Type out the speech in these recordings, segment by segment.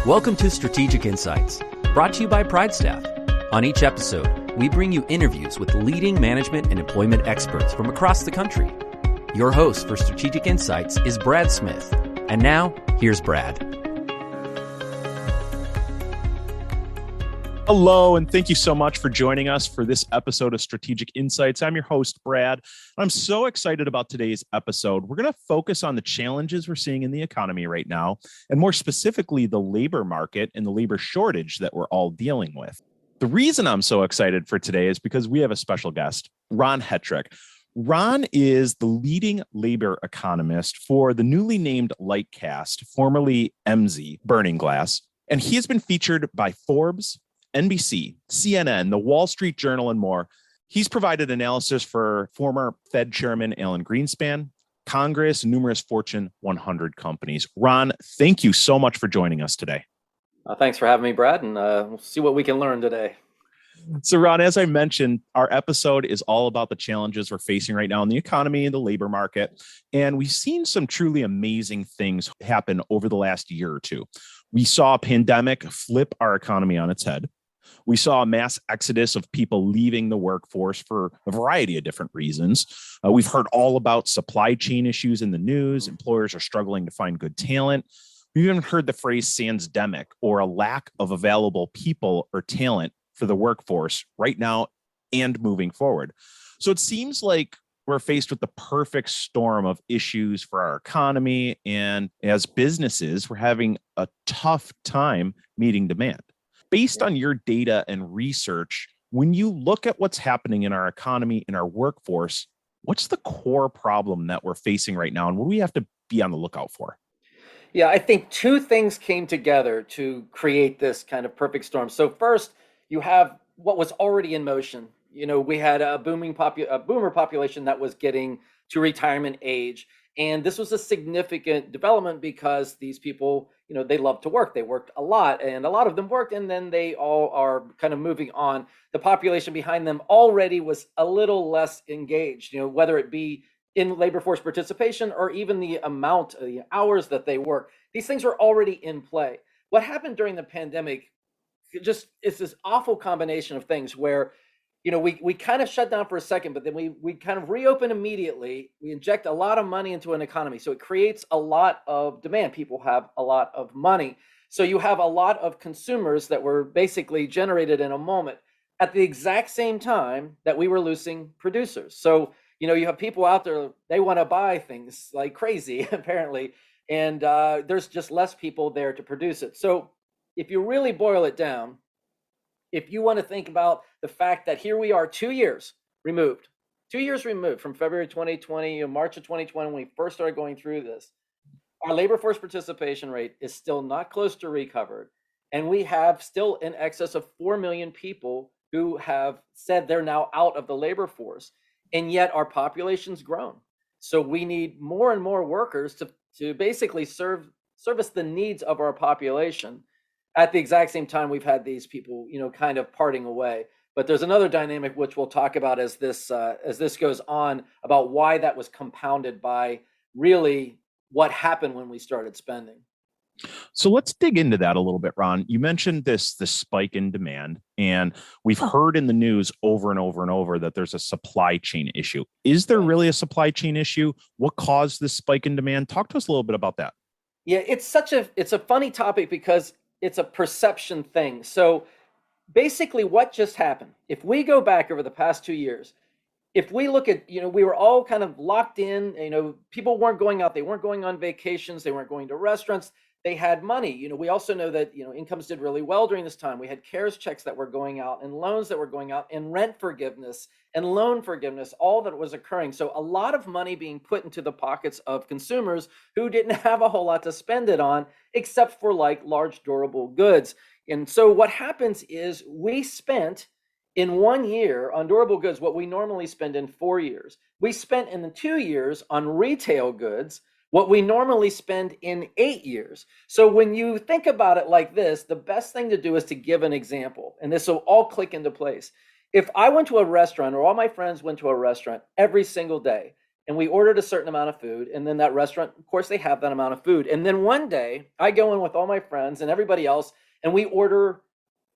Welcome to Strategic Insights, brought to you by PrideStaff. On each episode, we bring you interviews with leading management and employment experts from across the country. Your host for Strategic Insights is Brad Smith. And now, here's Brad. Hello, and thank you so much for joining us for this episode of Strategic Insights. I'm your host, Brad. I'm so excited about today's episode. We're going to focus on the challenges we're seeing in the economy right now, and more specifically, the labor market and the labor shortage that we're all dealing with. The reason I'm so excited for today is because we have a special guest, Ron Hetrick. Ron is the leading labor economist for the newly named Lightcast, formerly MZ, Burning Glass, and he has been featured by Forbes, NBC, CNN, the Wall Street Journal, and more. He's provided analysis for former Fed Chairman Alan Greenspan, Congress, and numerous Fortune 100 companies. Ron, thank you so much for joining us today. Thanks for having me, Brad, and we'll see what we can learn today. So, Ron, as I mentioned, our episode is all about the challenges we're facing right now in the economy and the labor market. And we've seen some truly amazing things happen over the last year or two. We saw a pandemic flip our economy on its head. We saw a mass exodus of people leaving the workforce for a variety of different reasons. We've heard all about supply chain issues in the news. Employers are struggling to find good talent. We've even heard the phrase "Sansdemic," or a lack of available people or talent for the workforce right now and moving forward. So it seems like we're faced with the perfect storm of issues for our economy. And as businesses, we're having a tough time meeting demand. Based on your data and research, when you look at what's happening in our economy, in our workforce, what's the core problem that we're facing right now? And what do we have to be on the lookout for? Yeah, I think two things came together to create this kind of perfect storm. So first, you have what was already in motion. You know, we had a boomer population that was getting to retirement age. And this was a significant development because these people, you know, they love to work. They worked a lot, and a lot of them worked, and then they all are kind of moving on. The population behind them already was a little less engaged, you know, whether it be in labor force participation or even the amount of the hours that they work. These things were already in play. What happened during the pandemic just is this awful combination of things where, you know, we kind of shut down for a second, but then we kind of reopen immediately. We inject a lot of money into an economy. So it creates a lot of demand. People have a lot of money. So you have a lot of consumers that were basically generated in a moment at the exact same time that we were losing producers. So, you know, you have people out there, they want to buy things like crazy, apparently, and there's just less people there to produce it. So if you really boil it down, if you want to think about the fact that here we are 2 years removed from February 2020, March of 2020, when we first started going through this, our labor force participation rate is still not close to recovered. And we have still in excess of 4 million people who have said they're now out of the labor force. And yet our population's grown. So we need more and more workers to basically service the needs of our population. At the exact same time, we've had these people, you know, kind of parting away. But there's another dynamic which we'll talk about as this goes on, about why that was compounded by really what happened when we started spending. So let's dig into that a little bit, Ron. You mentioned the spike in demand, and we've heard in the news over and over and over that there's a supply chain issue. Is there really a supply chain issue? What caused this spike in demand? Talk to us a little bit about that. Yeah, it's a funny topic because it's a perception thing. So basically what just happened, if we go back over the past 2 years, if we look at, you know, we were all kind of locked in, you know, people weren't going out, they weren't going on vacations, they weren't going to restaurants, they had money. You know, we also know that, you know, incomes did really well during this time. We had CARES checks that were going out and loans that were going out and rent forgiveness and loan forgiveness, all that was occurring. So a lot of money being put into the pockets of consumers who didn't have a whole lot to spend it on, except for like large durable goods. And so what happens is we spent in 1 year on durable goods what we normally spend in 4 years. We spent in the 2 years on retail goods what we normally spend in 8 years. So when you think about it like this, the best thing to do is to give an example, and this will all click into place. If I went to a restaurant, or all my friends went to a restaurant every single day, and we ordered a certain amount of food. And then that restaurant, of course, they have that amount of food. And then one day I go in with all my friends and everybody else, and we order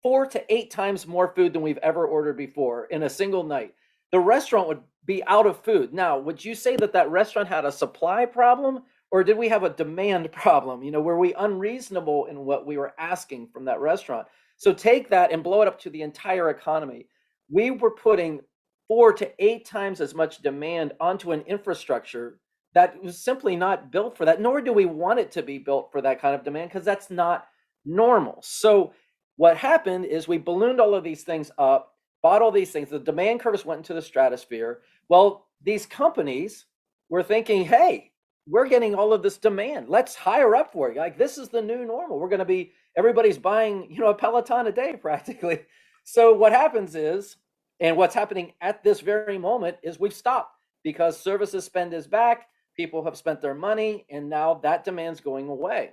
4 to 8 times more food than we've ever ordered before in a single night. The restaurant would be out of food. Now, would you say that that restaurant had a supply problem, or did we have a demand problem? Were we unreasonable in what we were asking from that restaurant? So take that and blow it up to the entire economy. We were putting 4 to 8 times as much demand onto an infrastructure that was simply not built for that, nor do we want it to be built for that kind of demand, because that's not normal. So what happened is we ballooned all of these things up, bought all these things. The demand curves went into the stratosphere. Well, these companies were thinking, hey, we're getting all of this demand. Let's hire up for it. Like, this is the new normal. We're going to be, everybody's buying, a Peloton a day practically. So what happens is, and what's happening at this very moment, is we've stopped because services spend is back. People have spent their money, and now that demand's going away.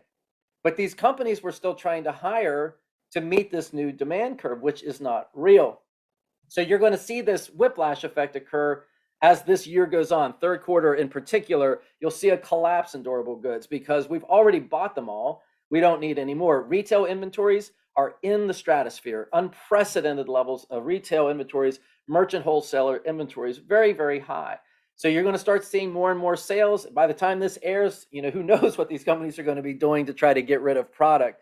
But these companies were still trying to hire to meet this new demand curve, which is not real. So you're going to see this whiplash effect occur as this year goes on. Third quarter in particular, you'll see a collapse in durable goods because we've already bought them all. We don't need any more. Retail inventories are in the stratosphere, unprecedented levels of retail inventories, merchant wholesaler inventories, very, very high. So you're going to start seeing more and more sales. By the time this airs, who knows what these companies are going to be doing to try to get rid of product.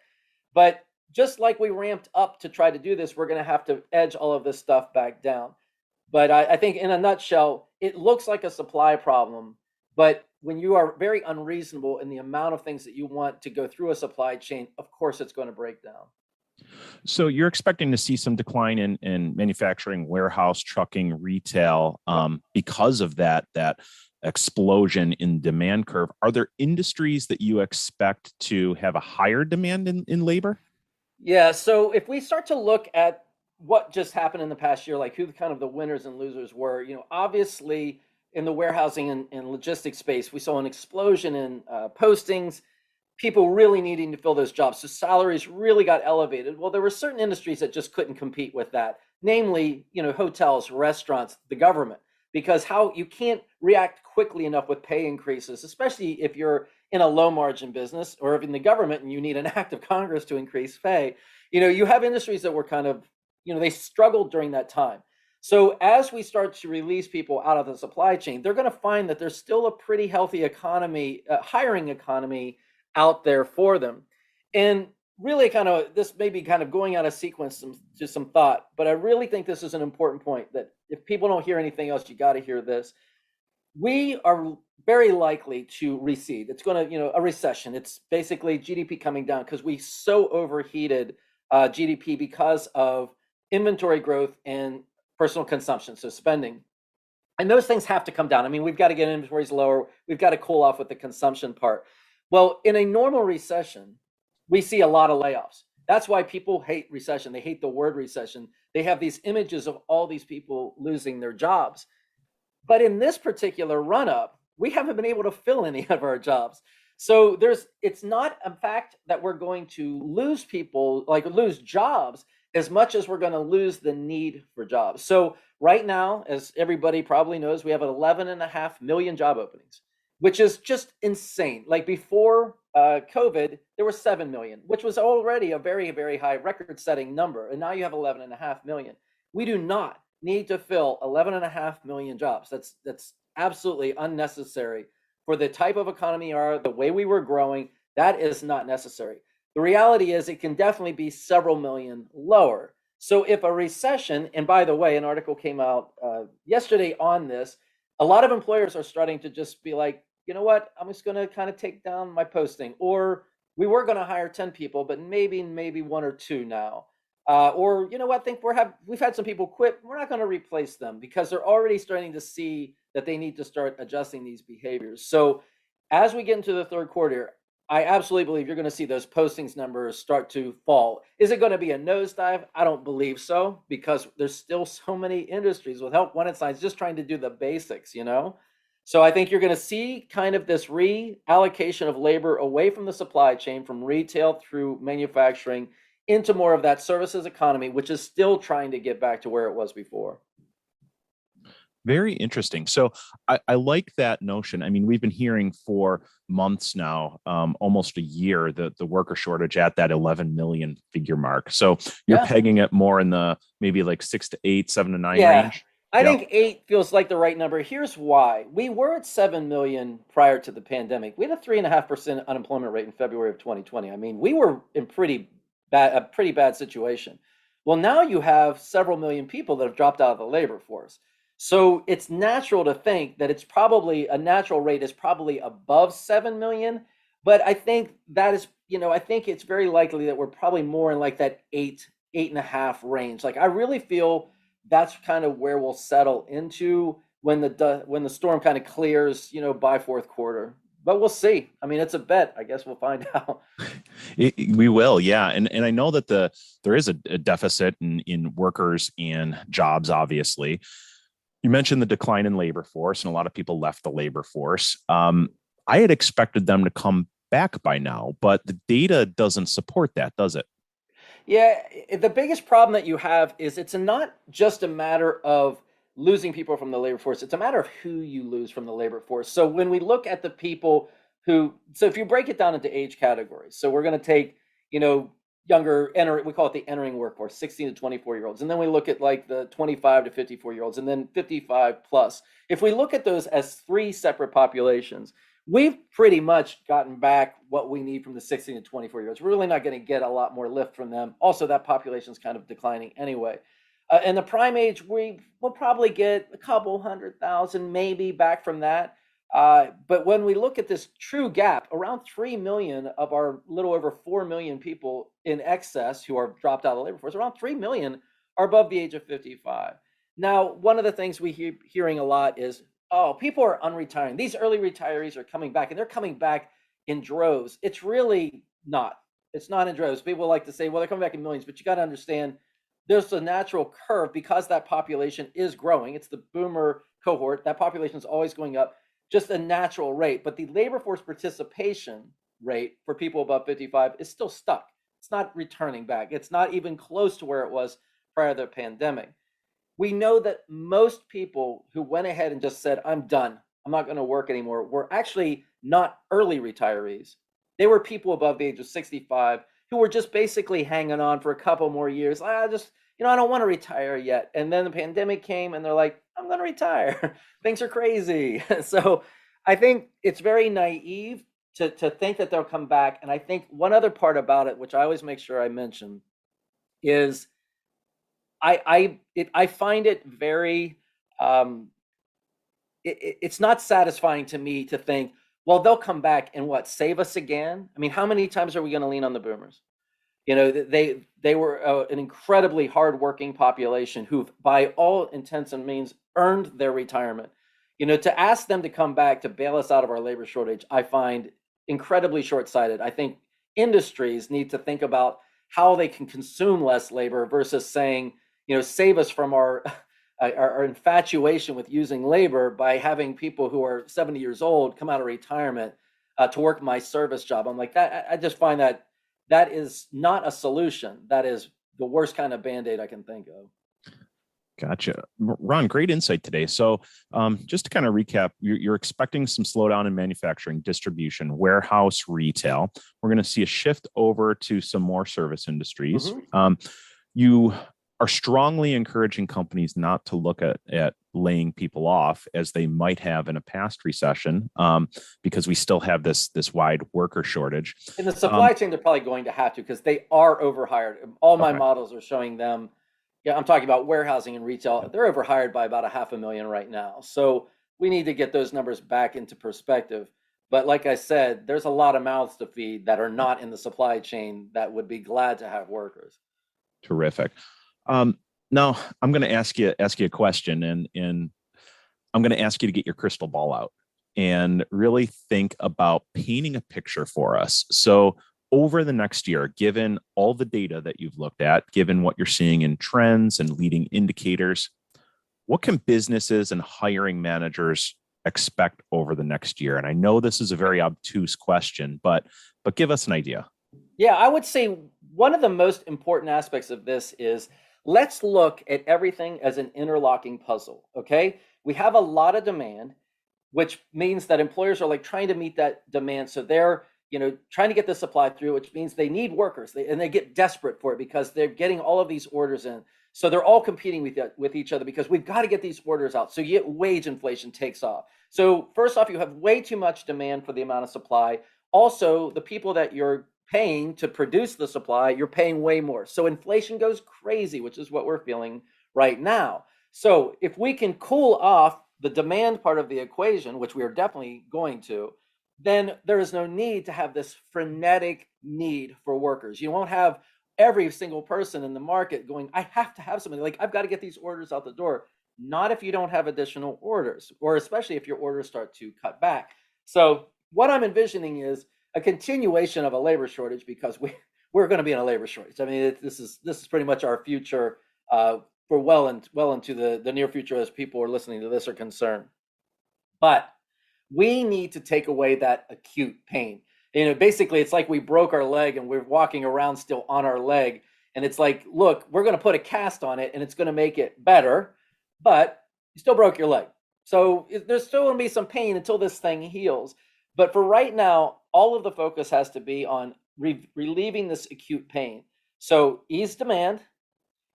But just like we ramped up to try to do this, we're going to have to edge all of this stuff back down. But I think in a nutshell, it looks like a supply problem. But when you are very unreasonable in the amount of things that you want to go through a supply chain, of course, it's going to break down. So you're expecting to see some decline in manufacturing, warehouse, trucking, retail because of that explosion in demand curve. Are there industries that you expect to have a higher demand in labor? Yeah, so if we start to look at what just happened in the past year, like who kind of the winners and losers were, obviously in the warehousing and logistics space, we saw an explosion in postings, people really needing to fill those jobs. So salaries really got elevated. Well, there were certain industries that just couldn't compete with that, namely, hotels, restaurants, the government, because how you can't react quickly enough with pay increases, especially if you're in a low margin business or if in the government and you need an act of Congress to increase pay. You have industries that were kind of, they struggled during that time. So as we start to release people out of the supply chain, they're going to find that there's still a pretty healthy economy, hiring economy out there for them. And really this may be kind of going out of sequence to some thought, but I really think this is an important point that if people don't hear anything else, you got to hear this. We are very likely to recede. It's going to, a recession. It's basically GDP coming down because we so overheated GDP because of inventory growth and personal consumption, so spending. And those things have to come down. I mean, we've got to get inventories lower. We've got to cool off with the consumption part. Well, in a normal recession, we see a lot of layoffs. That's why people hate recession. They hate the word recession. They have these images of all these people losing their jobs. But in this particular run-up, we haven't been able to fill any of our jobs. So it's not a fact that we're going to lose people, like lose jobs, as much as we're going to lose the need for jobs. So right now, as everybody probably knows, we have 11.5 million job openings, which is just insane. Like before COVID, there were 7 million, which was already a very, very high record-setting number. And now you have 11.5 million. We do not need to fill 11.5 million jobs. That's absolutely unnecessary for the type of economy the way we were growing. That is not necessary. The reality is it can definitely be several million lower. So if a recession, and by the way, an article came out yesterday on this, a lot of employers are starting to just be like, you know what, I'm just going to kind of take down my posting. Or we were going to hire 10 people, but maybe 1 or 2 now. Or, you know what, I think we've had some people quit. We're not going to replace them because they're already starting to see that they need to start adjusting these behaviors. So as we get into the third quarter, I absolutely believe you're going to see those postings numbers start to fall. Is it going to be a nosedive? I don't believe so, because there's still so many industries with help wanted signs just trying to do the basics, So I think you're going to see kind of this reallocation of labor away from the supply chain, from retail through manufacturing, into more of that services economy, which is still trying to get back to where it was before. Very interesting. So I like that notion. I mean, we've been hearing for months now, almost a year, the worker shortage at that 11 million figure mark. So you're Yeah. pegging it more in the maybe like 6 to 8, 7 to 9 Yeah. range. I Yeah. think 8 feels like the right number. Here's why. We were at 7 million prior to the pandemic. We had a 3.5% unemployment rate in February of 2020. I mean, we were in a pretty bad situation. Well, now you have several million people that have dropped out of the labor force. So it's natural to think that it's probably a natural rate is probably above 7 million. But I think that is, I think it's very likely that we're probably more in like that 8.5 range. Like I really feel that's kind of where we'll settle into when the storm kind of clears, by fourth quarter. But we'll see. I mean, it's a bet. I guess we'll find out. We will, yeah, and I know that there is a deficit in workers and jobs. Obviously, you mentioned the decline in labor force, and a lot of people left the labor force. I had expected them to come back by now, but the data doesn't support that, does it? Yeah, the biggest problem that you have is it's not just a matter of losing people from the labor force. It's a matter of who you lose from the labor force. So when we look at the people so if you break it down into age categories, so we're going to take, younger, we call it the entering workforce, 16 to 24-year-olds. And then we look at like the 25 to 54-year-olds and then 55 plus. If we look at those as three separate populations, we've pretty much gotten back what we need from the 16 to 24-year-olds. We're really not going to get a lot more lift from them. Also, that population is kind of declining anyway. And the prime age, we will probably get a couple 100,000 maybe back from that. But when we look at this true gap, around 3 million of our little over 4 million people in excess who are dropped out of the labor force, around 3 million are above the age of 55. Now, one of the things we hearing a lot is, oh, people are unretiring. These early retirees are coming back, and they're coming back in droves. It's really not. It's not in droves. People like to say, well, they're coming back in millions, but you got to understand there's a natural curve because that population is growing. It's the boomer cohort. That population is always going up, just a natural rate. But the labor force participation rate for people above 55 is still stuck. It's not returning back. It's not even close to where it was prior to the pandemic. We know that most people who went ahead and just said, I'm done, I'm not going to work anymore, were actually not early retirees. They were people above the age of 65 who were just basically hanging on for a couple more years. I don't want to retire yet. And then the pandemic came and they're like, I'm going to retire. Things are crazy. So I think it's very naive to think that they'll come back. And I think one other part about it, which I always make sure I mention, is I find it very it's not satisfying to me to think, well, they'll come back and save us again. I mean, how many times are we going to lean on the boomers? They were an incredibly hardworking population who, by all intents and means, earned their retirement. To ask them to come back to bail us out of our labor shortage, I find incredibly short-sighted. I think industries need to think about how they can consume less labor versus saying, save us from our infatuation with using labor by having people who are 70 years old come out of retirement to work my service job. I'm like, that. I just find that is not a solution. That is the worst kind of Band-Aid I can think of. Gotcha. Ron, great insight today. So just to kind of recap, you're expecting some slowdown in manufacturing, distribution, warehouse, retail. We're going to see a shift over to some more service industries. Mm-hmm. You are strongly encouraging companies not to look at laying people off as they might have in a past recession, because we still have this wide worker shortage. In the supply chain, they're probably going to have to, because they are overhired. All my models are showing them. Yeah, I'm talking about warehousing and retail. They're overhired by about 500,000 right now. So we need to get those numbers back into perspective. But like I said, there's a lot of mouths to feed that are not in the supply chain that would be glad to have workers. Terrific. Now I'm going to ask you a question, and I'm going to ask you to get your crystal ball out and really think about painting a picture for us. So over the next year, given all the data that you've looked at, given what you're seeing in trends and leading indicators, what can businesses and hiring managers expect over the next year? And I know this is a very obtuse question, but give us an idea. Yeah, I would say one of the most important aspects of this is let's look at everything as an interlocking puzzle, okay? we have a lot of demand, which means that employers are like trying to meet that demand. So they're, trying to get the supply through, which means they need workers, and they get desperate for it because they're getting all of these orders in. So they're all competing with each other because we've got to get these orders out. So you get wage inflation takes off. So first off, you have way too much demand for the amount of supply. Also, the people that you're paying to produce the supply, you're paying way more. So inflation goes crazy, which is what we're feeling right now. So if we can cool off the demand part of the equation, which we are definitely going to, then there is no need to have this frenetic need for workers. You won't have every single person in the market going, I have to have something, like I've got to get these orders out the door. Not if you don't have additional orders, or especially if your orders start to cut back. So what I'm envisioning is a continuation of a labor shortage, because we're going to be in a labor shortage. I mean, this is pretty much our future for well into the near future, as people are listening to this are concerned. But we need to take away that acute pain. Basically, it's like we broke our leg and we're walking around still on our leg. And it's like, look, we're going to put a cast on it and it's going to make it better, but you still broke your leg. So there's still going to be some pain until this thing heals. But for right now, all of the focus has to be on relieving this acute pain. So ease demand,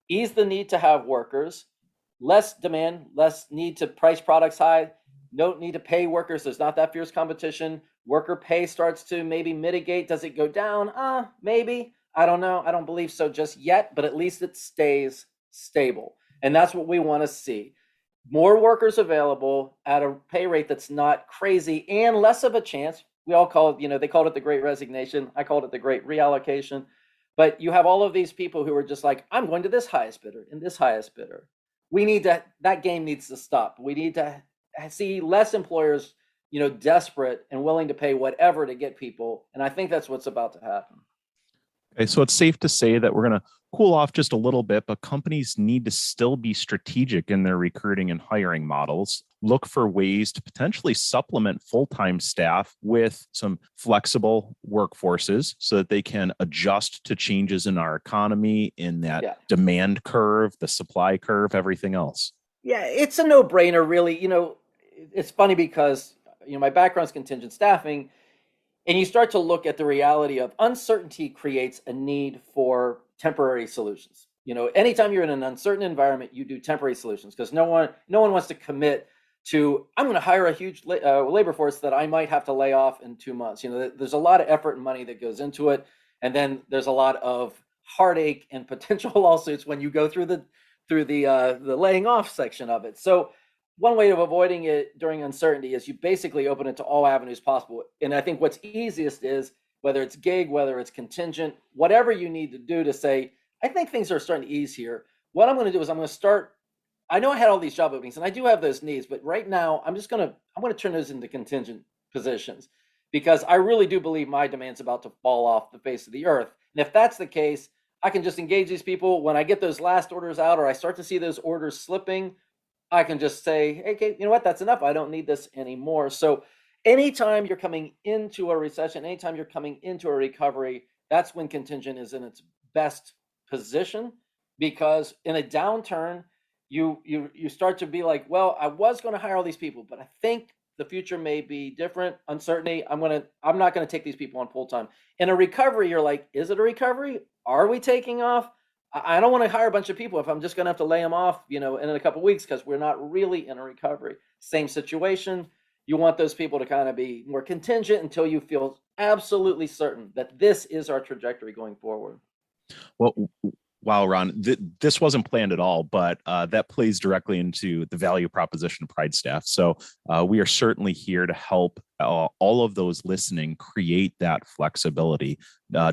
ease the need to have workers, less demand, less need to price products high, no need to pay workers. There's not that fierce competition. Worker pay starts to maybe mitigate. Does it go down? Maybe. I don't know. I don't believe so just yet, but at least it stays stable. And that's what we want to see. More workers available at a pay rate that's not crazy and less of a chance. We all call it, they called it the Great Resignation. I called it the Great Reallocation. But you have all of these people who are just like, I'm going to this highest bidder and this highest bidder. That game needs to stop. We need to see less employers, desperate and willing to pay whatever to get people. And I think that's what's about to happen. Okay, so it's safe to say that we're going to cool off just a little bit, but companies need to still be strategic in their recruiting and hiring models. Look for ways to potentially supplement full-time staff with some flexible workforces so that they can adjust to changes in our economy, in that demand curve, the supply curve, everything else. Yeah, it's a no-brainer, really. It's funny because, my background is contingent staffing, and you start to look at the reality of uncertainty creates a need for temporary solutions. Anytime you're in an uncertain environment, you do temporary solutions because no one wants to commit to, I'm going to hire a huge labor force that I might have to lay off in 2 months. There's a lot of effort and money that goes into it. And then there's a lot of heartache and potential lawsuits when you go through the laying off section of it. So one way of avoiding it during uncertainty is you basically open it to all avenues possible. And I think what's easiest is, whether it's gig, whether it's contingent, whatever you need to do to say, I think things are starting to ease here. What I'm going to do is I'm going to start, I know I had all these job openings and I do have those needs, but right now I'm going to turn those into contingent positions because I really do believe my demand's about to fall off the face of the earth. And if that's the case, I can just engage these people. When I get those last orders out or I start to see those orders slipping, I can just say, hey, Kate, you know what? That's enough. I don't need this anymore. So anytime you're coming into a recession, anytime you're coming into a recovery, that's when contingent is in its best position, because in a downturn, you start to be like, well, I was going to hire all these people, but I think the future may be different. Uncertainty. I'm not going to take these people on full time. In a recovery, you're like, is it a recovery? Are we taking off? I don't want to hire a bunch of people if I'm just going to have to lay them off, in a couple of weeks because we're not really in a recovery. Same situation. You want those people to kind of be more contingent until you feel absolutely certain that this is our trajectory going forward. Well, wow, Ron, this wasn't planned at all, but that plays directly into the value proposition of PrideStaff. So we are certainly here to help all of those listening create that flexibility,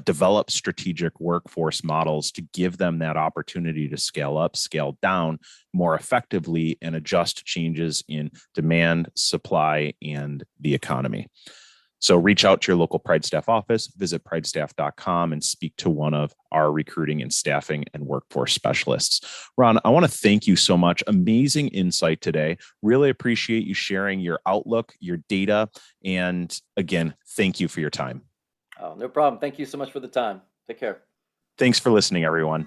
develop strategic workforce models to give them that opportunity to scale up, scale down more effectively, and adjust to changes in demand, supply, and the economy. So reach out to your local PrideStaff office, visit PrideStaff.com, and speak to one of our recruiting and staffing and workforce specialists. Ron, I want to thank you so much. Amazing insight today. Really appreciate you sharing your outlook, your data, and again, thank you for your time. Oh, no problem. Thank you so much for the time. Take care. Thanks for listening, everyone.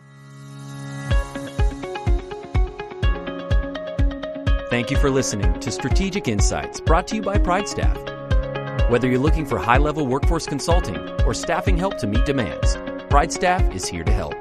Thank you for listening to Strategic Insights, brought to you by PrideStaff. Whether you're looking for high-level workforce consulting or staffing help to meet demands, PrideStaff is here to help.